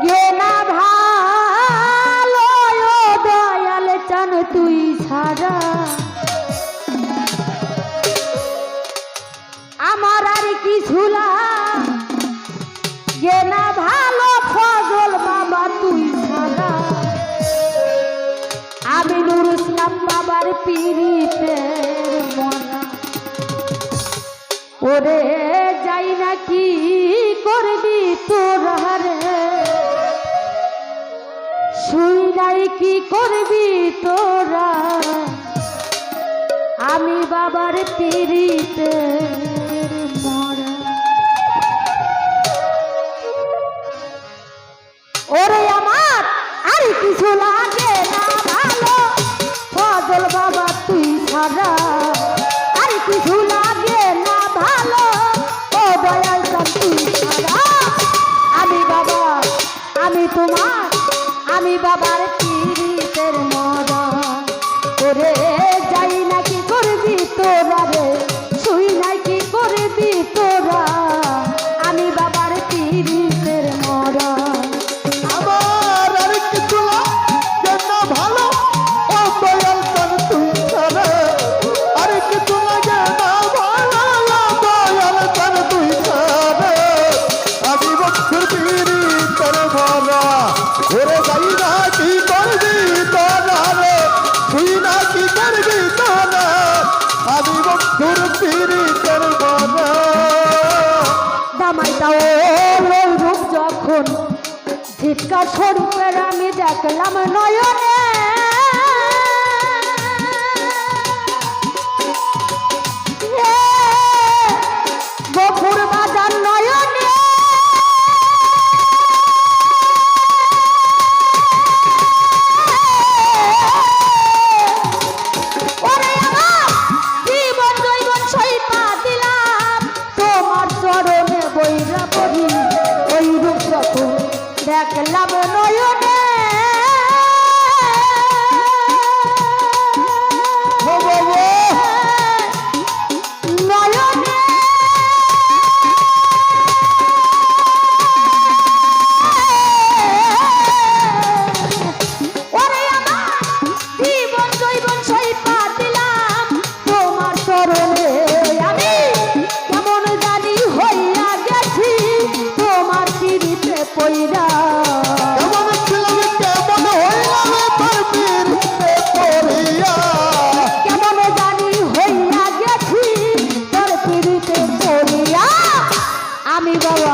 গে না ভালো দয়াল চান তুই ছাড়া আমার আর কিছু লাগে না ভালো ফজল বাবা তুই ছাড়া আমি নুর ইসলাম বাবার পীড়িতের মরা ওরে যাই না কি করবি তোরা রে শুই নাই কি করবি তোরা আমি বাবার পীড়িতের মরা ওরে আমার আর কিছু লাগে না ভালো ফজল বাবা তুই ছাড়া আর কিছু লাগে না ভালো ও দয়াল চান তুই ছাড়া আমি বাবা আমি তোমার আমি বাবার পীড়িতের মরা ওরে যাই না কি করবি তোরা রে শুই না কি করবি তোরা আমি বাবার পীড়িতের মরা আমার আর কিছু লাগে না ভালো ও দয়াল চান তুই ছাড়া আর কিছু লাগে না ভালো দয়াল চান তুই ছাড়া আমি বন্ধুর পীড়িতের মরা ওরে যাই না কি করবি তোরা রে শুই না কি করবি তোরা আমি বন্ধুর পীড়িতের মরা দামাই দাও ওই রূপ যখন ঝিটকার স্বরূপের আমি দেখলাম নয়নে গোপুর বাজার নয়নে ওরে আমার জীবন জৈবন সইপা দিলাম তোমার চরণে বৈরা পড়ি ওই রূপ যখন দেখলাম নয়নে নয়নে ওরে আমার জীবন জৈবন সইপা দিলাম তোমার চরণে আমি কেমন জানি হইয়া গেছি তোমার পীড়িতে পইরা কেমন ছিলাম কেমন হইলাম তোর পীড়িতে পড়িয়া কেমন জানি হইয়া গেছি তোর পীড়িতে পড়িয়া আমি বাবা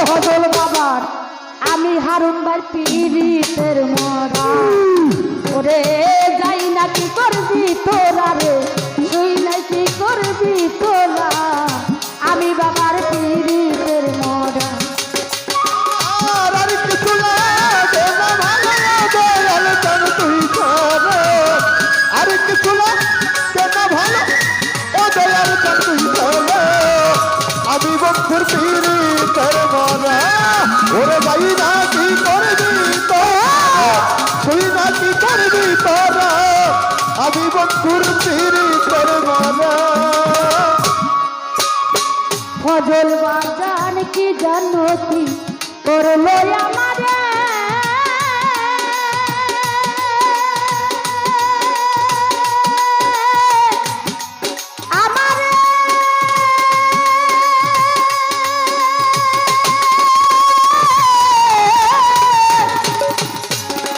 ফজল বাবার আমি হারুন ভাই পীড়িতের মরা ওরে যাই না কি করবি তোরা রে শুই না কি করবি তোরা আমি বাবার পীড়িতের মরা আর কিছু লাগে না ভালো দয়াল চান তুই ছাড়া আর কিছু লাগে না ভালো ও দয়াল চান তুই ছাড়া আমি বন্ধুর পীড়িতের মরা ওরে যাই না কি করবি তোরা শুই না কি করবি তোরা আমি বন্ধুর পীড়িতের মরা ফজল বাজান কি জানো কি করলো আমারে আমারে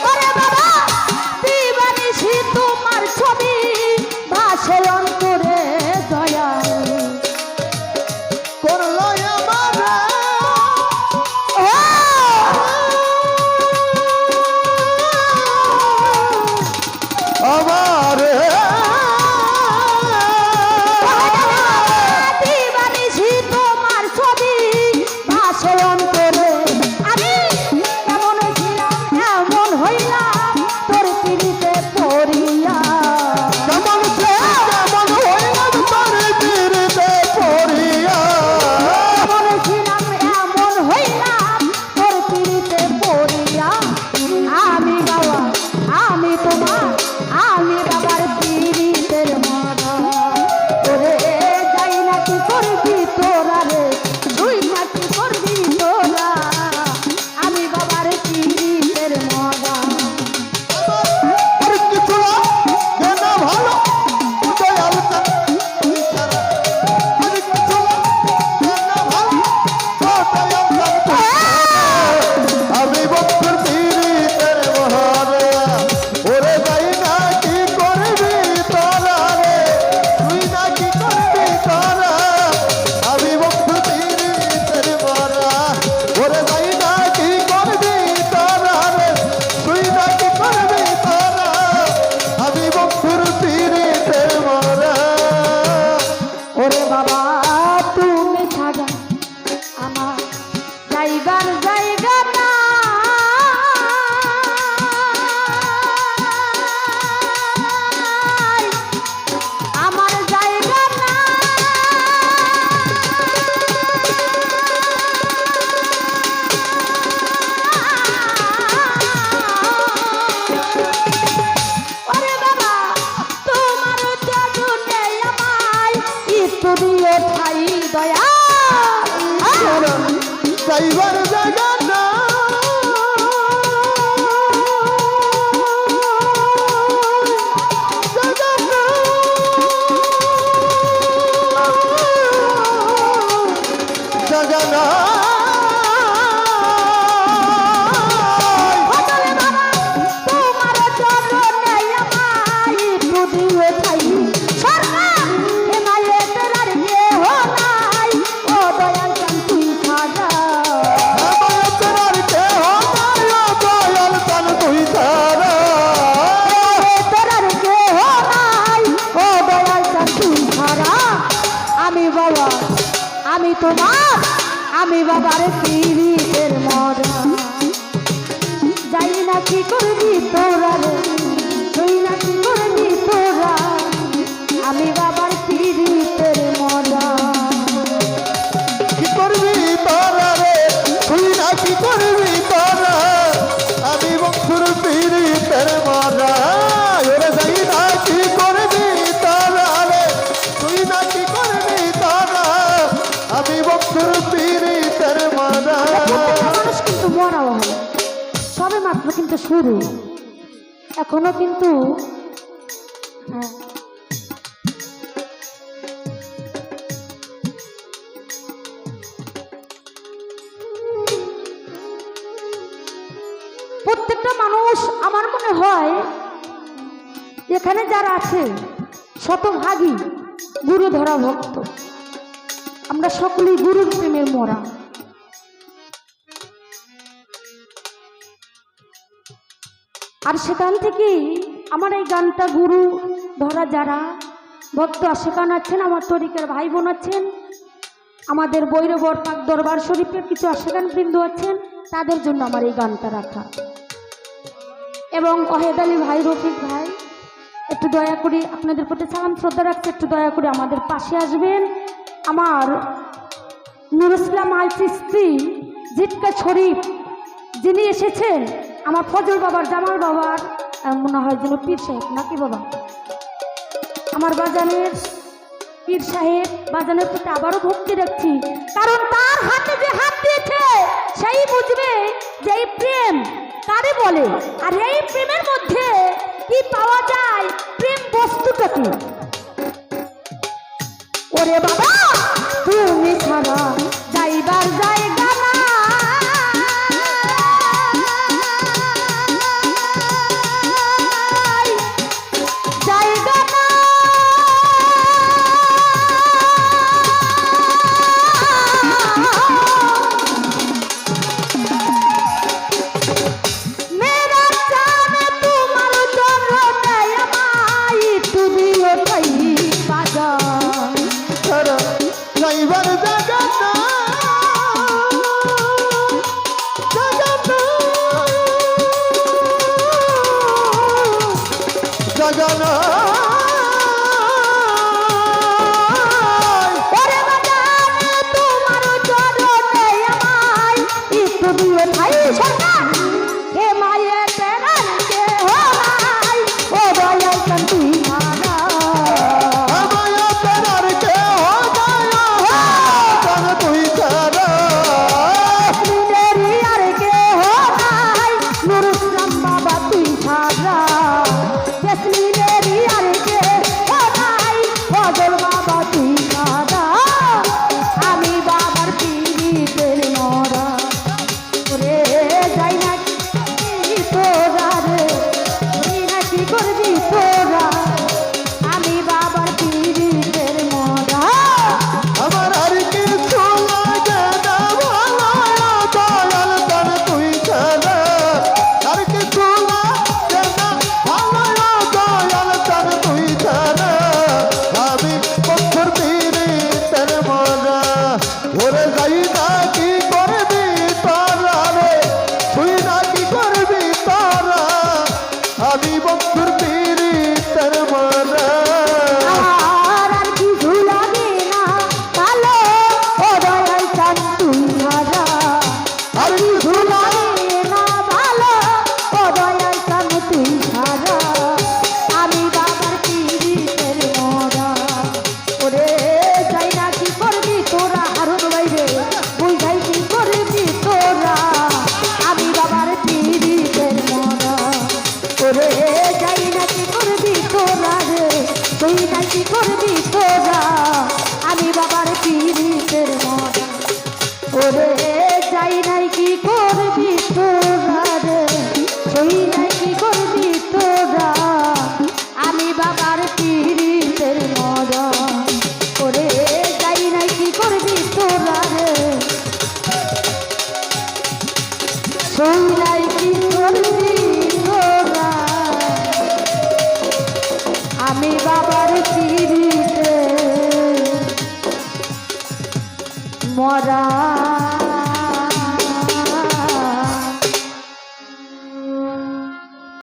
ওরে বাবা দিবানিশি তোমার ছবি ভাসে অন্তরে দয়াল করলো আমার যাইবার জায়গা না আমার জায়গা না ওরে বাবা তোমার চরণে আমায় একটু দিয়ে ঠাই দয়া যাইবার জায়গা না জায়গা না জায়গা না ওরে বাবা তোমার চরণে আমায় একটু দিয়ে ঠাই সরকার হেমায়ে তেরার কেহ নাই ও দয়াল চান তুই ছাড়া আমার কেহ নাই ও দয়াল চান তুই ছাড়া তেরার কেহ নাই ও দয়াল চান তুই ছাড়া আমি বাবা আমি তোমার আমি বাবার পীড়িতের মরা যাই না কি করবি তোরা রে তুই না কি করবি তোরা আমি বাবার পীড়িতের মরা কি করবি তোরা রে তুই না কি করবি তোরা আমি বংশুর পীড়িতের মারা ওরে যাই না কি করবি তোরা রে তুই না কি করবি তোরা আমি বংশুর পীড়িতের মারা প্রত্যেকটা মানুষ কিন্তু মরা হয় সবে মাত্র কিন্তু শুরু এখনো কিন্তু হ্যাঁ প্রত্যেকটা মানুষ আমার মনে হয় এখানে যারা আছে শতভাগী গুরু ধরা ভক্ত আমরা সকলেই গুরুর প্রেমের মরা আর সেখান থেকেই আমার এই গানটা গুরু ধরা যারা ভক্ত আশেকান আছেন আমার তরিকার ভাই বোন আছেন আমাদের বৈরবর পাক দরবার শরীফের কিছু আশেকান বৃন্দ আছেন তাদের জন্য আমার এই গানটা রাখা এবং ওহেদ আলী ভাই রফিক ভাই একটু দয়া করে আপনাদের প্রতি সালাম শ্রদ্ধা রাখছে একটু দয়া করে আমাদের পাশে আসবেন আমার নুর ইসলাম আল চিস্তি জিটকা শরীফ যিনি এসেছেন আমার ফজল বাবার জামাল বাবার মনে হয় যেন পীর সাহেব নাকি বাবা আমার বাজানের পীর সাহেব বাজানের প্রতি আবারও ভক্তি রাখছি কারণ তার হাতে যে হাত দিয়েছে সেই বুঝবে যে এই প্রেম কারে বলে আর এই প্রেমের মধ্যে কি পাওয়া যায় প্রেম বস্তুটা কি ওরে বাবা তুমি ছাড়া যাইবার জায়গা না জায়গা না মেরা চান তোমার চরণে আমায় তুমি ওঠাই বাজা ছাড়া যাইবার জায়গা না জায়গা না জায়গা না ওরে বাজান তোমার চরণে আমায় একটু দিয়ে ঠাই সরকার হে মায়ে তেরার কেহ নাই ও দয়াল চান তুই ছাড়া আমায় আপনার কেহ নাই জান তুই ছাড়া নিজেরই আর কেহ নাই নুর ইসলাম বাবা তুই ছাড়া জেসমিনেরই আর কেহ নাই ফজল বাবা তুই ছাড়া আমি বাবার পীড়িতের মরা ওরে যাই আমি বন্ধুর পীড়িতের মরা আর কিছু লাগে না ভালো ও দয়াল চান তুই ছাড়া আর কিছু লাগে না ভালো ও দয়াল চান তুই ছাড়া আমি বাবার পীড়িতের মরা ওরে যাই না কি করবি তোরা হারুন বাইরে বুঝাই কি করবি তোরা আমি বাবার পীড়িতের মরা ওরে যাই না কি করবি তোরা রে তুই না কি করবি তোরা আমি বাবার পীড়িতের মরা ওরে যাই নাই কি করবি তোরা রে তুই নাই কি করবি তোরা আমি বাবার পীড়িতের মরা ওরে যাই নাই কি করবি তোরা রে তুই নাই কি করবি তোরা আমি বাবার পীড়িতের মরা